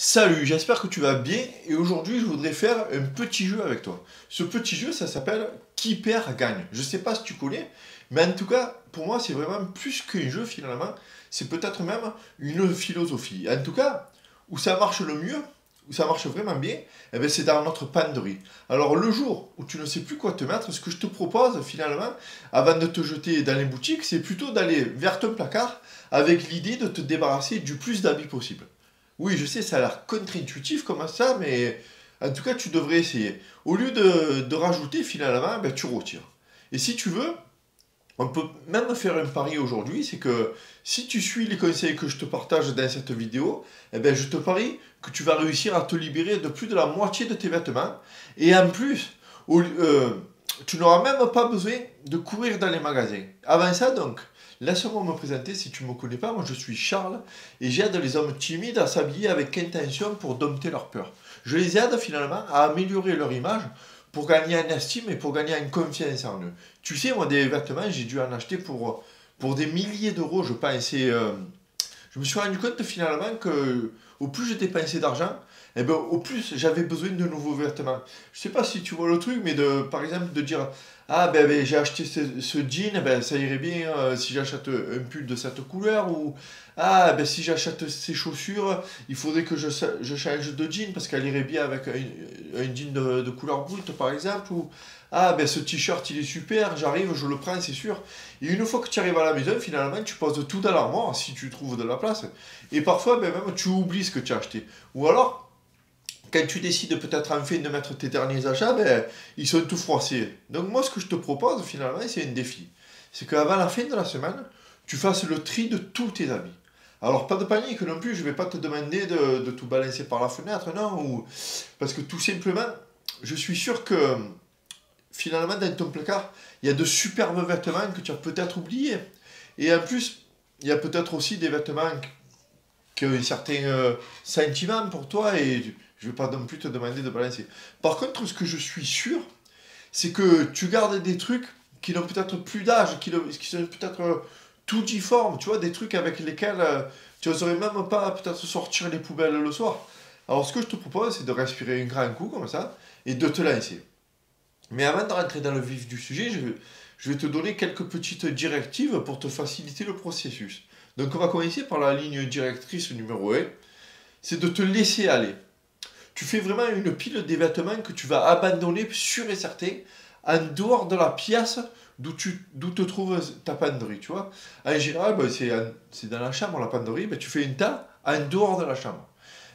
Salut, j'espère que tu vas bien et aujourd'hui je voudrais faire un petit jeu avec toi. Ce petit jeu ça s'appelle Qui perd gagne. Je sais pas si tu connais, mais en tout cas pour moi c'est vraiment plus qu'un jeu finalement, c'est peut-être même une philosophie. En tout cas, où ça marche le mieux, où ça marche vraiment bien, eh ben, c'est dans notre panderie. Alors le jour où tu ne sais plus quoi te mettre, ce que je te propose finalement, avant de te jeter dans les boutiques, c'est plutôt d'aller vers ton placard avec l'idée de te débarrasser du plus d'habits possible. Oui, je sais, ça a l'air contre-intuitif comme ça, mais en tout cas, tu devrais essayer. Au lieu de rajouter finalement, ben, tu retires. Et si tu veux, on peut même faire un pari aujourd'hui, c'est que si tu suis les conseils que je te partage dans cette vidéo, eh ben, je te parie que tu vas réussir à te libérer de plus de la moitié de tes vêtements. Et en plus, tu n'auras même pas besoin de courir dans les magasins. Avant ça, donc, laisse-moi me présenter si tu ne me connais pas. Moi, je suis Charles et j'aide les hommes timides à s'habiller avec intention pour dompter leur peur. Je les aide finalement à améliorer leur image pour gagner en estime et pour gagner en confiance en eux. Tu sais, moi, des vêtements, j'ai dû en acheter pour des milliers d'euros, je pense. Et je me suis rendu compte finalement que au plus je dépensais d'argent, eh ben, au plus j'avais besoin de nouveaux vêtements. Je sais pas si tu vois le truc, mais par exemple de dire ah ben, j'ai acheté ce jean, ben, ça irait bien si j'achète un pull de cette couleur ou ah ben si j'achète ces chaussures, il faudrait que je change de jean parce qu'elle irait bien avec un jean de couleur brute par exemple ou ah ben ce t-shirt il est super, j'arrive, je le prends, c'est sûr. Et une fois que tu arrives à la maison, finalement, tu poses tout dans l'armoire si tu trouves de la place. Et parfois, ben, même tu oublies ce que tu as acheté. Ou alors, quand tu décides peut-être enfin de mettre tes derniers achats, ben, ils sont tout froissés. Donc moi, ce que je te propose, finalement, c'est un défi. C'est qu'avant la fin de la semaine, tu fasses le tri de tous tes habits. Alors, pas de panique non plus, je ne vais pas te demander de tout balancer par la fenêtre, non, parce que tout simplement, je suis sûr que finalement, dans ton placard, il y a de superbes vêtements que tu as peut-être oubliés. Et en plus, il y a peut-être aussi des vêtements qui ont un certain sentiment pour toi et je ne vais pas non plus te demander de balancer. Par contre, ce que je suis sûr, c'est que tu gardes des trucs qui n'ont peut-être plus d'âge, qui sont peut-être tout difformes, tu vois, des trucs avec lesquels tu n'oserais même pas peut-être sortir les poubelles le soir. Alors, ce que je te propose, c'est de respirer un grand coup comme ça et de te lancer. Mais avant de rentrer dans le vif du sujet, je vais te donner quelques petites directives pour te faciliter le processus. Donc on va commencer par la ligne directrice numéro 1, c'est de te laisser aller. Tu fais vraiment une pile des vêtements que tu vas abandonner sûr et certain en dehors de la pièce d'où te trouve ta penderie, tu vois. En général, ben, c'est dans la chambre, la penderie, ben, tu fais une tas en dehors de la chambre.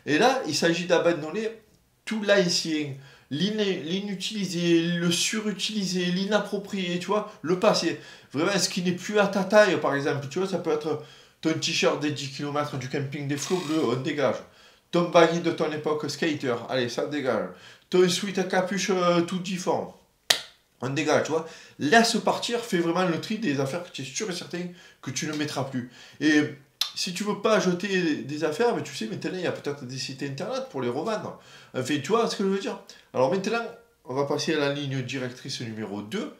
Et là, il s'agit d'abandonner tout l'ancien, l'inutilisé, le surutilisé, l'inapproprié, tu vois, le passé. Vraiment, ce qui n'est plus à ta taille, par exemple, tu vois, ça peut être ton t-shirt des 10 km du camping des flots bleus, on dégage. Ton baggy de ton époque skater, allez, ça dégage. Ton sweat à capuche tout difforme, on dégage, tu vois. Laisse partir, fais vraiment le tri des affaires que tu es sûr et certain que tu ne mettras plus. Et si tu veux pas jeter des affaires, mais tu sais, maintenant, il y a peut-être des sites internet pour les revendre. Enfin, tu vois ce que je veux dire? Alors maintenant, on va passer à la ligne directrice numéro 2.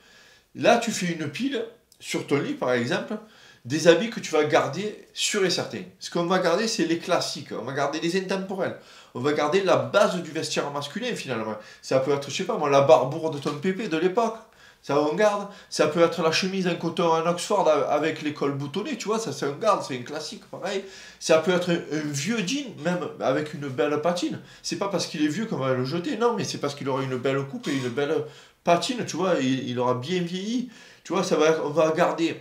Là, tu fais une pile sur ton lit, par exemple, des habits que tu vas garder sûr et certain. Ce qu'on va garder, c'est les classiques. On va garder les intemporels. On va garder la base du vestiaire masculin, finalement. Ça peut être, je sais pas moi, la barbour de ton pépé de l'époque. Ça, on garde. Ça peut être la chemise en coton en Oxford avec les cols boutonnés, tu vois, ça, on garde, c'est un classique, pareil. Ça peut être un vieux jean, même avec une belle patine. C'est pas parce qu'il est vieux qu'on va le jeter, non, mais c'est parce qu'il aura une belle coupe et une belle patine, tu vois, il aura bien vieilli. Tu vois, on va garder,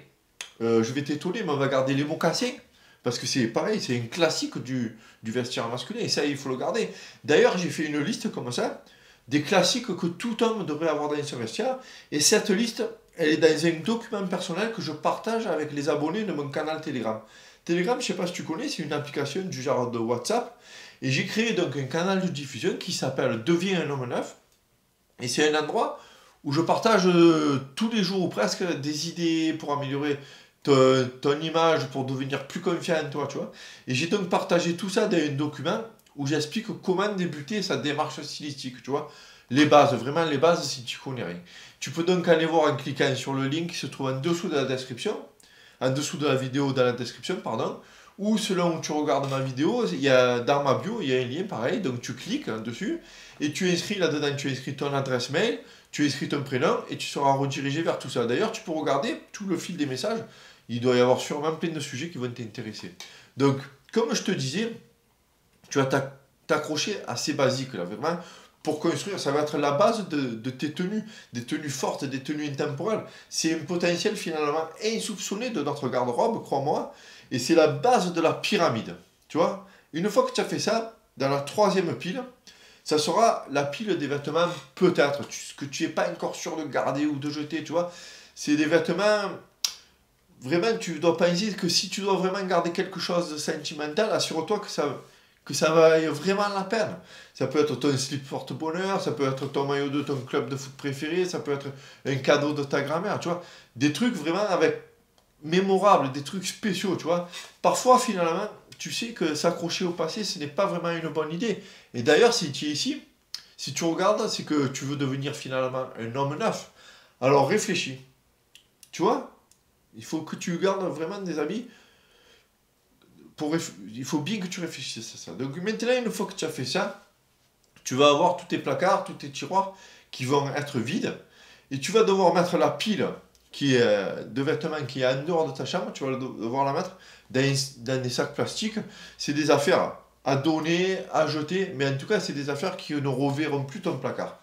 je vais t'étonner, mais on va garder les mocassins. Parce que c'est pareil, c'est un classique du vestiaire masculin, et ça, il faut le garder. D'ailleurs, j'ai fait une liste comme ça, des classiques que tout homme devrait avoir dans son vestiaire. Et cette liste, elle est dans un document personnel que je partage avec les abonnés de mon canal Telegram. Telegram, je ne sais pas si tu connais, c'est une application du genre de WhatsApp. Et j'ai créé donc un canal de diffusion qui s'appelle Deviens un homme neuf. Et c'est un endroit où je partage tous les jours ou presque des idées pour améliorer ton image, pour devenir plus confiant en toi, tu vois. Et j'ai donc partagé tout ça dans un document où j'explique comment débuter sa démarche stylistique, tu vois. Les bases, vraiment les bases si tu connais rien. Tu peux donc aller voir en cliquant sur le link qui se trouve en dessous de la description, en dessous de la vidéo, dans la description, pardon, ou selon où tu regardes ma vidéo, il y a, dans ma bio, il y a un lien pareil, donc tu cliques dessus, et tu inscris là-dedans, tu inscris ton adresse mail, tu inscris ton prénom, et tu seras redirigé vers tout ça. D'ailleurs, tu peux regarder tout le fil des messages, il doit y avoir sûrement plein de sujets qui vont t'intéresser. Donc, comme je te disais, tu vas t'accrocher à ces basiques là, vraiment, pour construire, ça va être la base de tes tenues, des tenues fortes, des tenues intemporelles. C'est un potentiel finalement insoupçonné de notre garde-robe, crois-moi, et c'est la base de la pyramide. Tu vois, une fois que tu as fait ça, dans la troisième pile, ça sera la pile des vêtements peut-être, que tu n'es pas encore sûr de garder ou de jeter, tu vois. C'est des vêtements, vraiment, tu dois penser que si tu dois vraiment garder quelque chose de sentimental, assure-toi que ça vaille vraiment la peine. Ça peut être ton slip porte-bonheur, ça peut être ton maillot de ton club de foot préféré, ça peut être un cadeau de ta grand-mère, tu vois. Des trucs vraiment avec mémorables, des trucs spéciaux, tu vois. Parfois, finalement, tu sais que s'accrocher au passé, ce n'est pas vraiment une bonne idée. Et d'ailleurs, si tu es ici, si tu regardes, c'est que tu veux devenir finalement un homme neuf. Alors réfléchis. Tu vois, il faut que tu gardes vraiment des habits. Il faut bien que tu réfléchisses à ça. Donc maintenant, une fois que tu as fait ça, tu vas avoir tous tes placards, tous tes tiroirs qui vont être vides. Et tu vas devoir mettre la pile de vêtements qui est en dehors de ta chambre, tu vas devoir la mettre dans des sacs plastiques. C'est des affaires à donner, à jeter, mais en tout cas, c'est des affaires qui ne reverront plus ton placard.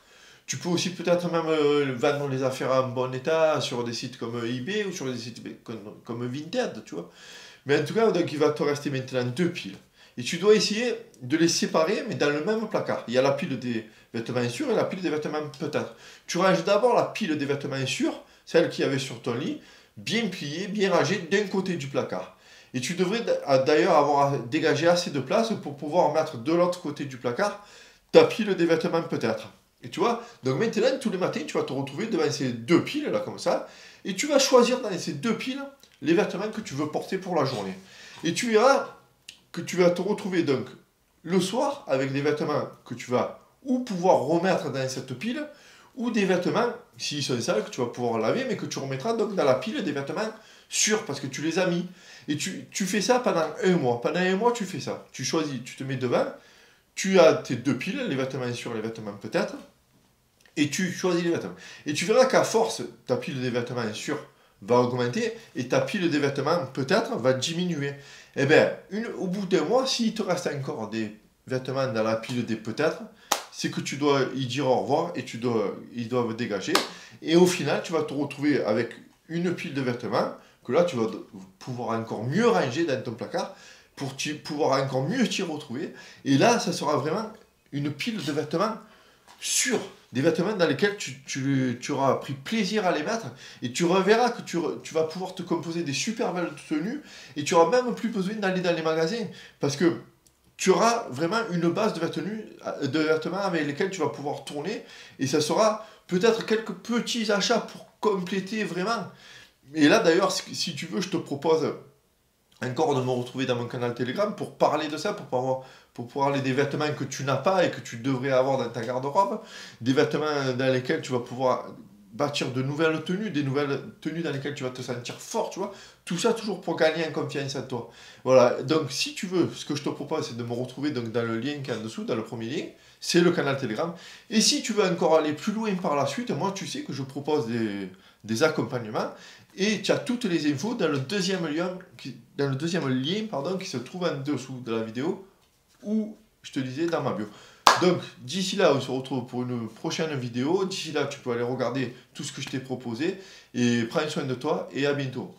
Tu peux aussi peut-être même vendre les affaires en bon état sur des sites comme eBay ou sur des sites comme Vinted, tu vois. Mais en tout cas, donc, il va te rester maintenant deux piles. Et tu dois essayer de les séparer, mais dans le même placard. Il y a la pile des vêtements sûrs et la pile des vêtements peut-être. Tu ranges d'abord la pile des vêtements sûrs, celle qu'il y avait sur ton lit, bien pliée, bien rangée d'un côté du placard. Et tu devrais d'ailleurs avoir dégagé assez de place pour pouvoir mettre de l'autre côté du placard ta pile des vêtements peut-être. Et tu vois, donc maintenant, tous les matins, tu vas te retrouver devant ces deux piles, là, comme ça, et tu vas choisir dans ces deux piles les vêtements que tu veux porter pour la journée. Et tu verras que tu vas te retrouver donc le soir avec des vêtements que tu vas ou pouvoir remettre dans cette pile, ou des vêtements, s'ils sont sales, que tu vas pouvoir laver, mais que tu remettras donc dans la pile des vêtements sûrs, parce que tu les as mis. Et tu fais ça pendant un mois. Pendant un mois, tu fais ça. Tu choisis, tu te mets devant, tu as tes deux piles, les vêtements sûrs, les vêtements peut-être, et tu choisis les vêtements. Et tu verras qu'à force, ta pile des vêtements sûrs va augmenter et ta pile des vêtements peut-être va diminuer. Eh bien, au bout d'un mois, s'il te reste encore des vêtements dans la pile des peut-être, c'est que tu dois y dire au revoir et ils doivent dégager. Et au final, tu vas te retrouver avec une pile de vêtements que là, tu vas pouvoir encore mieux ranger dans ton placard pour pouvoir encore mieux t'y retrouver. Et là, ça sera vraiment une pile de vêtements sûrs. Des vêtements dans lesquels tu auras pris plaisir à les mettre et tu reverras que tu vas pouvoir te composer des super belles tenues et tu n'auras même plus besoin d'aller dans les magasins parce que tu auras vraiment une base de vêtements avec lesquels tu vas pouvoir tourner et ça sera peut-être quelques petits achats pour compléter vraiment. Et là d'ailleurs, si tu veux, je te propose encore de me retrouver dans mon canal Telegram pour parler de ça, pour parler des vêtements que tu n'as pas et que tu devrais avoir dans ta garde-robe, des vêtements dans lesquels tu vas pouvoir bâtir de nouvelles tenues, des nouvelles tenues dans lesquelles tu vas te sentir fort, tu vois. Tout ça toujours pour gagner en confiance en toi. Voilà, donc si tu veux, ce que je te propose, c'est de me retrouver donc, dans le lien qui est en dessous, dans le premier lien, c'est le canal Telegram. Et si tu veux encore aller plus loin par la suite, moi tu sais que je propose des accompagnements et tu as toutes les infos dans le deuxième lien, qui se trouve en dessous de la vidéo ou, je te disais, dans ma bio. Donc, d'ici là, on se retrouve pour une prochaine vidéo. D'ici là, tu peux aller regarder tout ce que je t'ai proposé. Et prends soin de toi et à bientôt.